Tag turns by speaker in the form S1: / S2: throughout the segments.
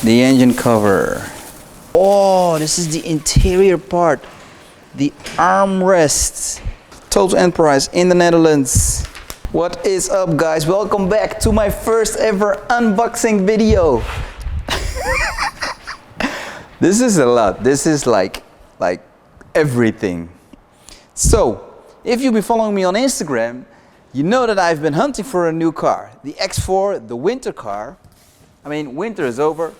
S1: The engine cover. Oh, this is the interior part. The armrests. Total end price in the Netherlands. What is up, guys? Welcome back to my first ever unboxing video. This is a lot. This is like everything. So, if you've been following me on Instagram, you know that I've been hunting for a new car. The X4, the winter car. I mean, winter is over.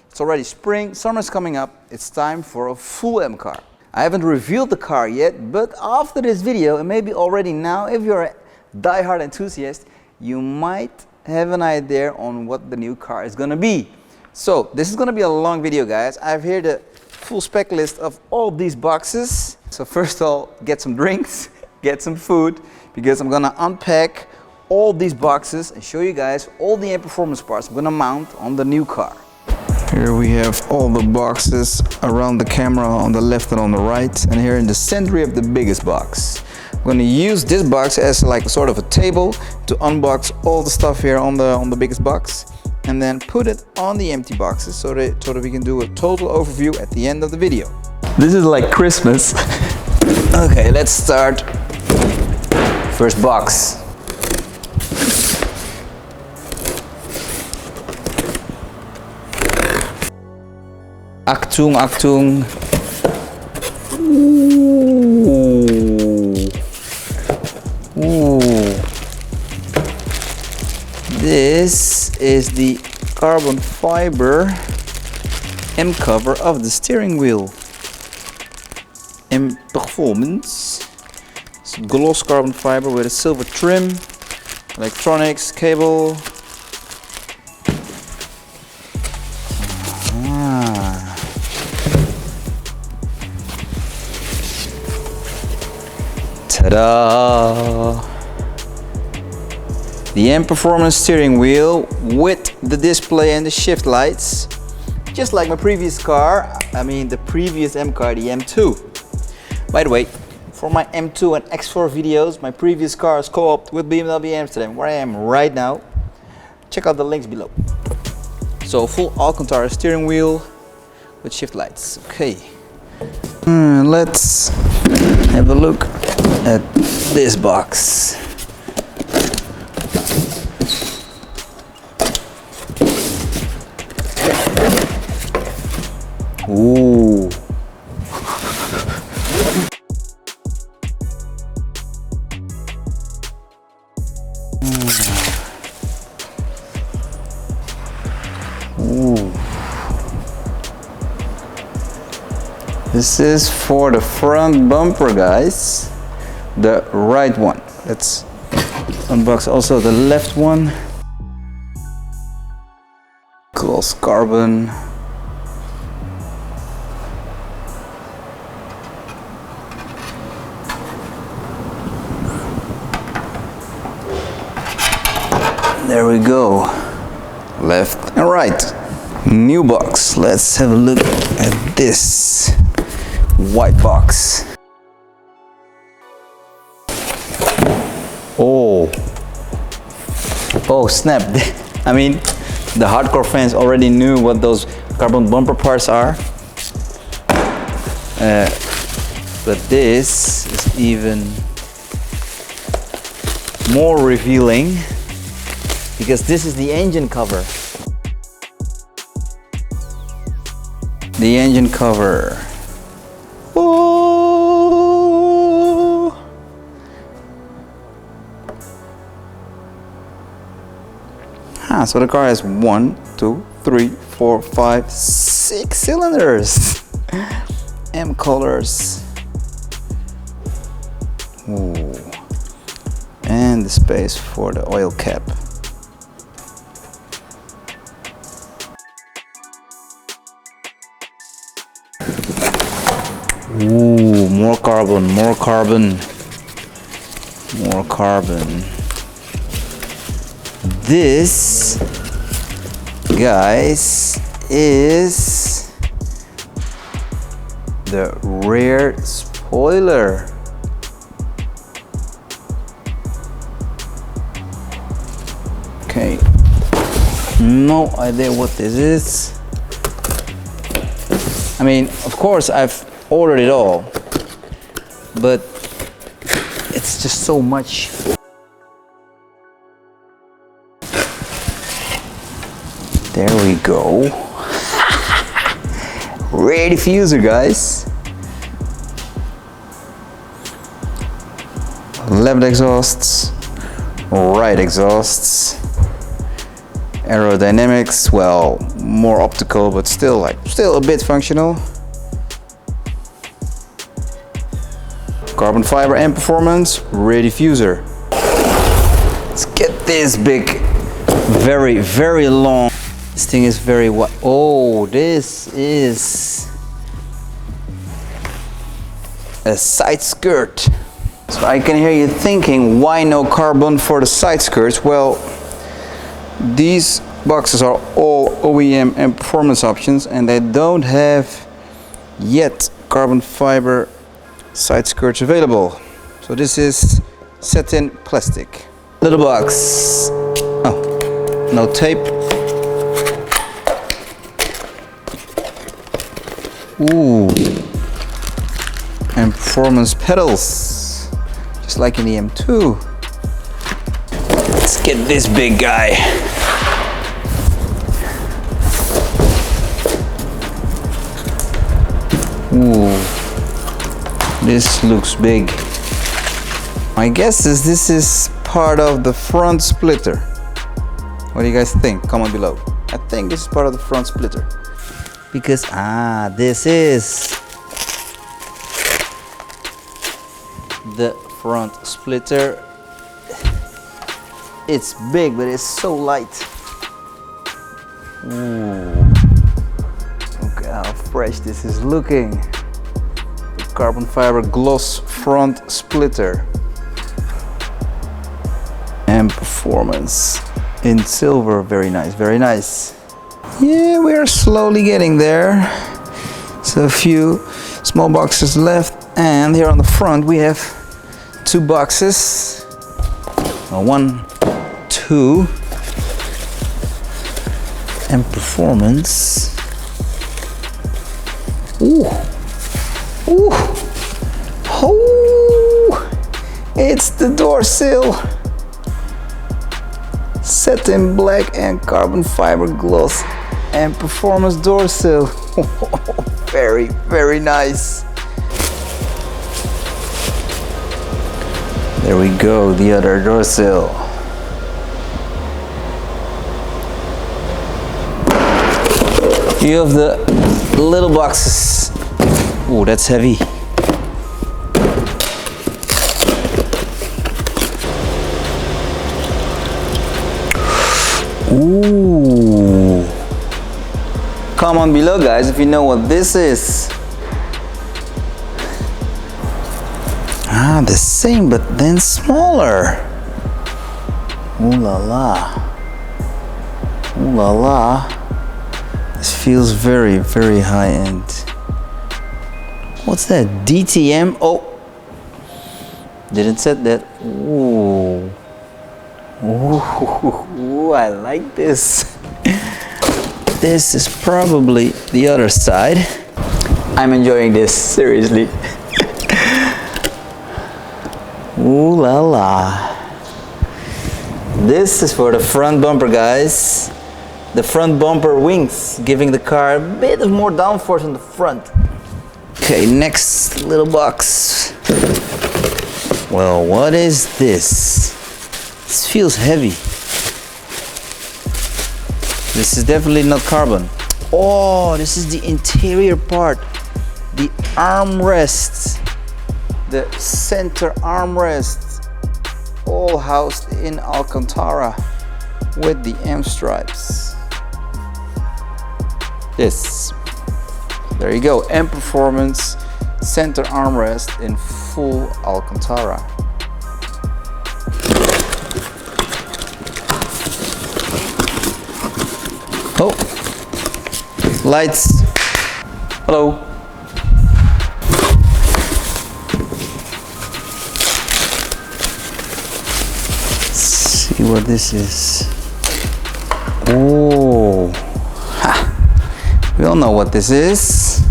S1: It's already spring, summer's coming up. It's time for a full M car. I haven't revealed the car yet, but after this video, and maybe already now, if you're a die-hard enthusiast, you might have an idea on what the new car is gonna be. So, this is gonna be a long video, guys. I have here the full spec list of all these boxes. So first of all, get some drinks, get some food, because I'm gonna unpack all these boxes and show you guys all the performance parts I'm gonna mount on the new car. Here we have all the boxes around the camera on the left and on the right, and here in the center we have the biggest box. I'm going to use this box as like sort of a table to unbox all the stuff here on the biggest box, and then put it on the empty boxes so that we can do a total overview at the end of the video. This is like Christmas. Okay, let's start. First box. Achtung, Achtung. Ooh. Ooh. This is the carbon fiber M cover of the steering wheel. M Performance. It's gloss carbon fiber with a silver trim, electronics, cable. Ta-da! The M Performance steering wheel with the display and the shift lights. Just like my previous car, I mean the previous M car, the M2. By the way, for my M2 and X4 videos, my previous cars co-opted with BMW Amsterdam, where I am right now. Check out the links below. So full Alcantara steering wheel with shift lights. Okay. Let's have a look at this box. Ooh. Ooh. This is for the front bumper, guys. The right one. Let's unbox also the left one. Gloss carbon. There we go. Left and right. New box. Let's have a look at this white box. Oh snap. I mean, the hardcore fans already knew what those carbon bumper parts are. But this is even more revealing, because this is the engine cover. The engine cover. So the car has 1, 2, 3, 4, 5, 6 cylinders. M colors. Ooh. And the space for the oil cap. Ooh, more carbon, more carbon, more carbon. This, guys, is the rear spoiler. Okay, no idea what this is. I mean, of course I've ordered it all, but it's just so much. There we go. Rear diffuser, guys. Left exhausts, right exhausts. Aerodynamics, well, more optical, but still a bit functional. Carbon fiber and performance, rear diffuser. Let's get this big, very, very long. This thing is very wide. Oh, this is a side skirt. So I can hear you thinking, why no carbon for the side skirts? Well, these boxes are all OEM and performance options, and they don't have yet carbon fiber side skirts available. So this is satin plastic. Little box. Oh, no tape. Ooh. And performance pedals, just like in the M2. Let's get this big guy. Ooh, this looks big. My guess is this is part of the front splitter. What do you guys think? Comment below. I think this is part of the front splitter. Because, this is the front splitter. It's big, but it's so light. Ooh. Look how fresh this is looking. The carbon fiber gloss front splitter. And performance in silver. Very nice, very nice. Yeah, we're slowly getting there. So a few small boxes left, and here on the front we have 2 boxes. Well, 1, 2, and performance. Ooh, ooh, oh! It's the door sill. Satin black and carbon fiber gloss and performance door sill. Very, very nice. There we go, the other door sill. You have the little boxes. Oh, that's heavy. Ooh. Comment below, guys, if you know what this is. The same, but then smaller. Ooh la la. Ooh la la. This feels very, very high end. What's that? DTM? Oh, didn't said that. Ooh. Ooh, I like this. This is probably the other side. I'm enjoying this, seriously. Ooh la la. This is for the front bumper, guys. The front bumper wings, giving the car a bit of more downforce on the front. Okay, next little box. Well, what is this? This feels heavy. This is definitely not carbon. Oh, this is the interior part. The armrest. The center armrest. All housed in Alcantara with the M stripes. This. There you go. M Performance center armrest in full Alcantara. Oh, lights. Hello. Let's see what this is. Oh, ha. We all know what this is.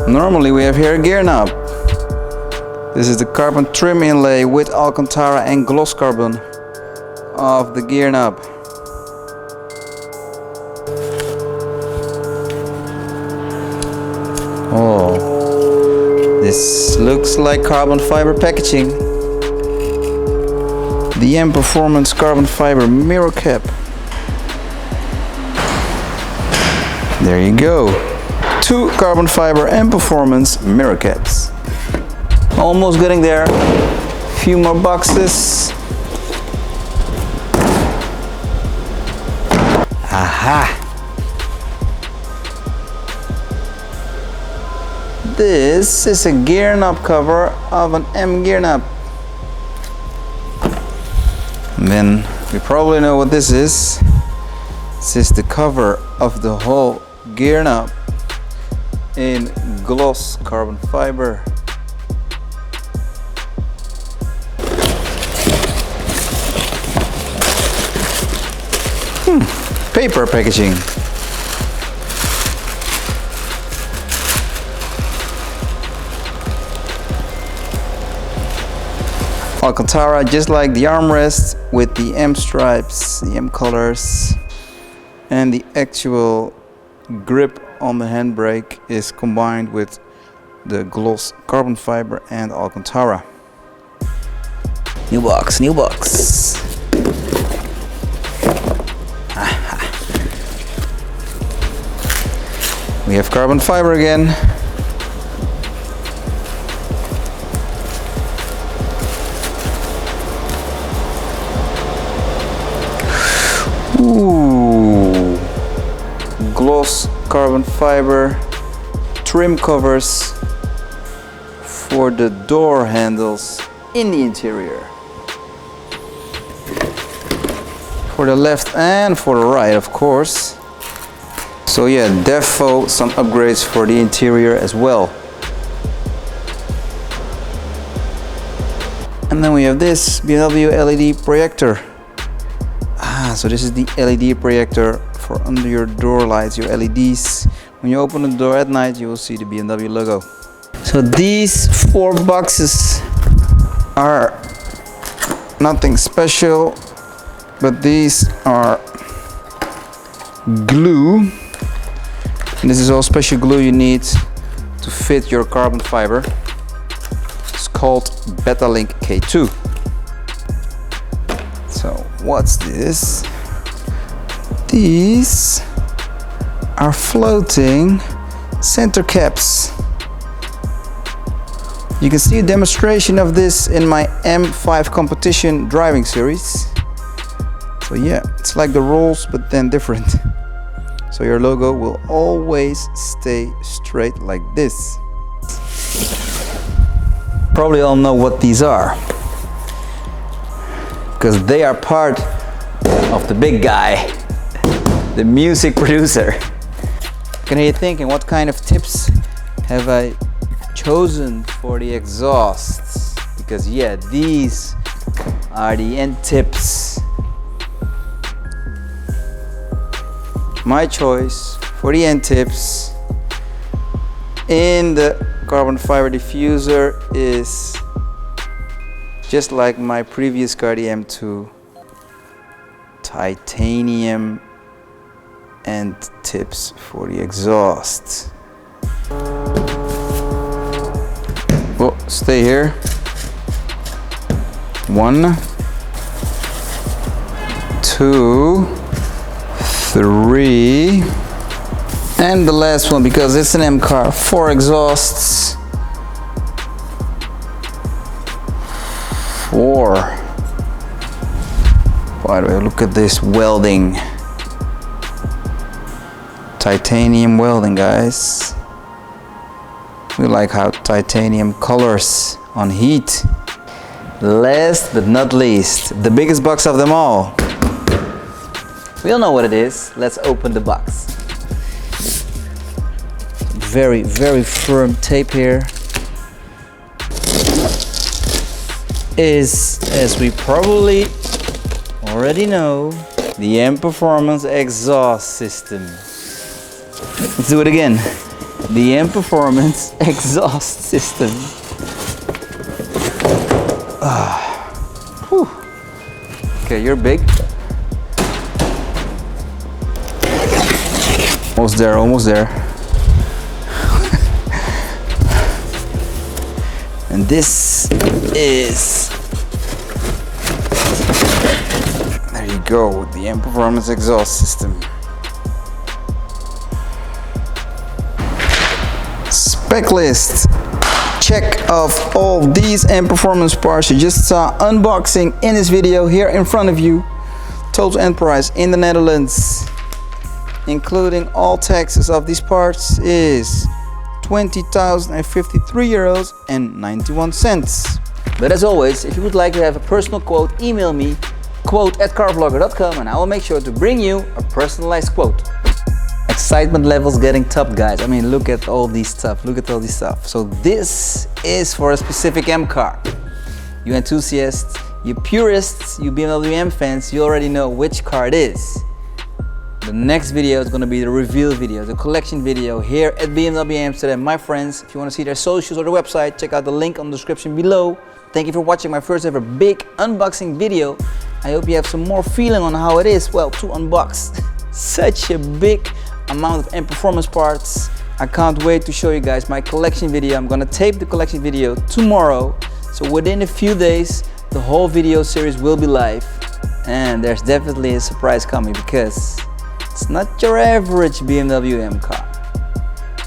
S1: Normally we have here a gear knob. This is the carbon trim inlay with Alcantara and gloss carbon of the gear knob. Oh, this looks like carbon fiber packaging. The M Performance carbon fiber mirror cap. There you go. 2 carbon fiber M Performance mirror caps. Almost getting there. Few more boxes. Aha! This is a gear knob cover of an M gear knob. And then we probably know what this is. This is the cover of the whole gear knob in gloss carbon fiber. Paper packaging. Alcantara, just like the armrest, with the M stripes, the M colors, and the actual grip on the handbrake is combined with the gloss carbon fiber and Alcantara. New box, new box. We have carbon fiber again. Ooh, gloss carbon fiber trim covers for the door handles in the interior. For the left and for the right, of course. So yeah, defo some upgrades for the interior as well. And then we have this BMW LED projector. So this is the LED projector for under your door lights, your LEDs. When you open the door at night, you will see the BMW logo. So these 4 boxes are nothing special, but these are glue. And this is all special glue you need to fit your carbon fiber. It's called Betalink K2. So what's this? These are floating center caps. You can see a demonstration of this in my M5 competition driving series. So yeah, it's like the rolls but then different. So your logo will always stay straight like this. Probably all know what these are, because they are part of the big guy, the music producer. Can hear you thinking, what kind of tips have I chosen for the exhausts? Because yeah, these are the end tips. My choice for the end tips in the carbon fiber diffuser is just like my previous car, the M2, titanium end tips for the exhaust. Oh, stay here. 1, 2, 3, and the last one, because it's an M car, 4 exhausts. 4. By the way, look at this welding. Titanium welding, guys. We like how titanium colors on heat. Last but not least, the biggest box of them all. We all know what it is. Let's open the box. Very, very firm tape here. Is, as we probably already know, the M Performance exhaust system. Let's do it again. the M Performance exhaust system. Okay, you're big. Almost there, almost there. And this is, there you go, the M Performance exhaust system. Spec list. Check of all these M Performance parts you just saw unboxing in this video here in front of you. Total end price in the Netherlands, including all taxes of these parts, is €20,053.91. But as always, if you would like to have a personal quote, email me quote@carvlogger.com and I will make sure to bring you a personalized quote. Excitement levels getting top, guys. I mean, look at all these stuff. Look at all this stuff. So this is for a specific M car. You enthusiasts, you purists, you BMW M fans, you already know which car it is. The next video is going to be the reveal video, the collection video here at BMW Amsterdam. My friends, if you want to see their socials or their website, check out the link on the description below. Thank you for watching my first ever big unboxing video. I hope you have some more feeling on how it is, well, to unbox such a big amount of M Performance parts. I can't wait to show you guys my collection video. I'm gonna tape the collection video tomorrow. So within a few days, the whole video series will be live. And there's definitely a surprise coming because it's not your average BMW M car.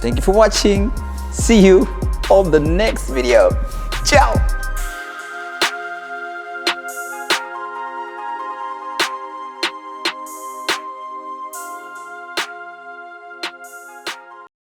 S1: Thank you for watching. See you on the next video. Ciao!